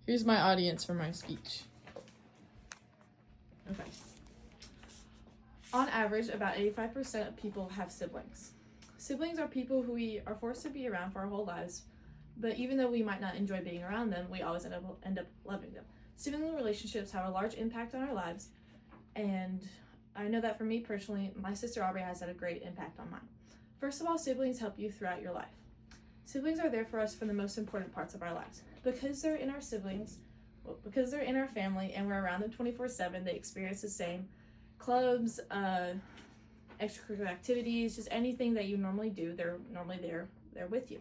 Here's my audience for my speech. Okay. On average, about 85% of people have siblings. Siblings are people who we are forced to be around for our whole lives, but even though we might not enjoy being around them, we always end up loving them. Sibling relationships have a large impact on our lives, and I know that for me personally, my sister Aubrey has had a great impact on mine. First of all, siblings help you throughout your life. Siblings are there for us for the most important parts of our lives. Because they're in our our family and we're around them 24/7, they experience the same clubs, extracurricular activities, just anything that you normally do, they're normally there with you.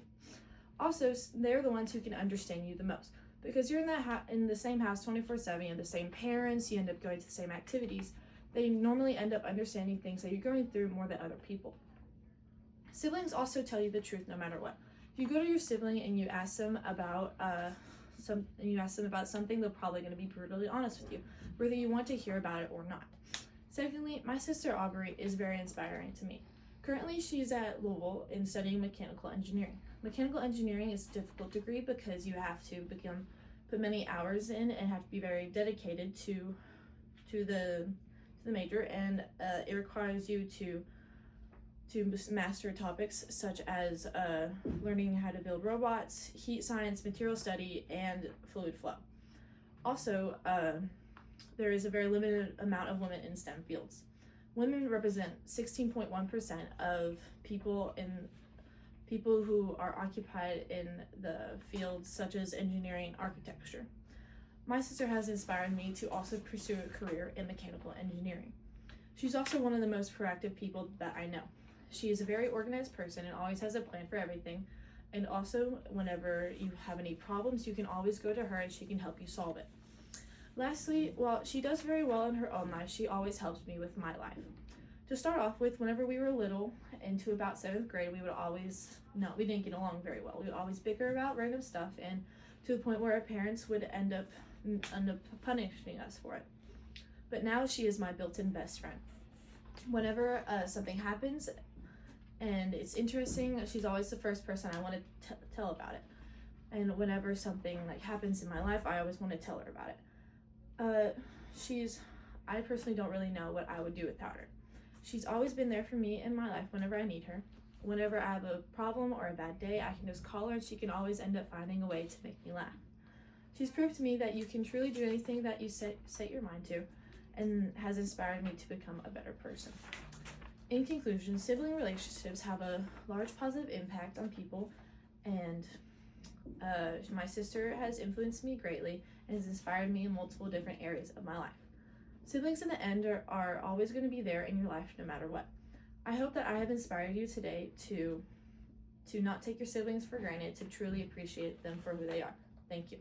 Also, they're the ones who can understand you the most. Because you're in the same house 24/7, you have the same parents, you end up going to the same activities, they normally end up understanding things that you're going through more than other people. Siblings also tell you the truth no matter what. If you go to your sibling and you ask them about something, they're probably going to be brutally honest with you, whether you want to hear about it or not. Secondly, my sister Aubrey is very inspiring to me. Currently, she's at Louisville and studying mechanical engineering. Mechanical engineering is a difficult degree because you have to put many hours in and have to be very dedicated to the major, and it requires you to master topics such as learning how to build robots, heat science, material study, and fluid flow. Also, there is a very limited amount of women in STEM fields. Women represent 16.1% of people who are occupied in the fields such as engineering and architecture. My sister has inspired me to also pursue a career in mechanical engineering. She's also one of the most proactive people that I know. She is a very organized person and always has a plan for everything. And also, whenever you have any problems, you can always go to her and she can help you solve it. Lastly, while she does very well in her own life, she always helps me with my life. To start off with, whenever we were little, into about 7th grade, we didn't get along very well. We would always bicker about random stuff, and to the point where our parents would end up punishing us for it. But now she is my built-in best friend. Whenever something happens and it's interesting, she's always the first person I want to tell about it. And whenever something happens in my life, I always want to tell her about it. I personally don't really know what I would do without her. She's always been there for me in my life whenever I need her. Whenever I have a problem or a bad day, I can just call her and she can always end up finding a way to make me laugh. She's proved to me that you can truly do anything that you set your mind to, and has inspired me to become a better person. In conclusion, sibling relationships have a large positive impact on people, and my sister has influenced me greatly and has inspired me in multiple different areas of my life. Siblings in the end are always going to be there in your life no matter what. I hope that I have inspired you today to not take your siblings for granted, to truly appreciate them for who they are. Thank you.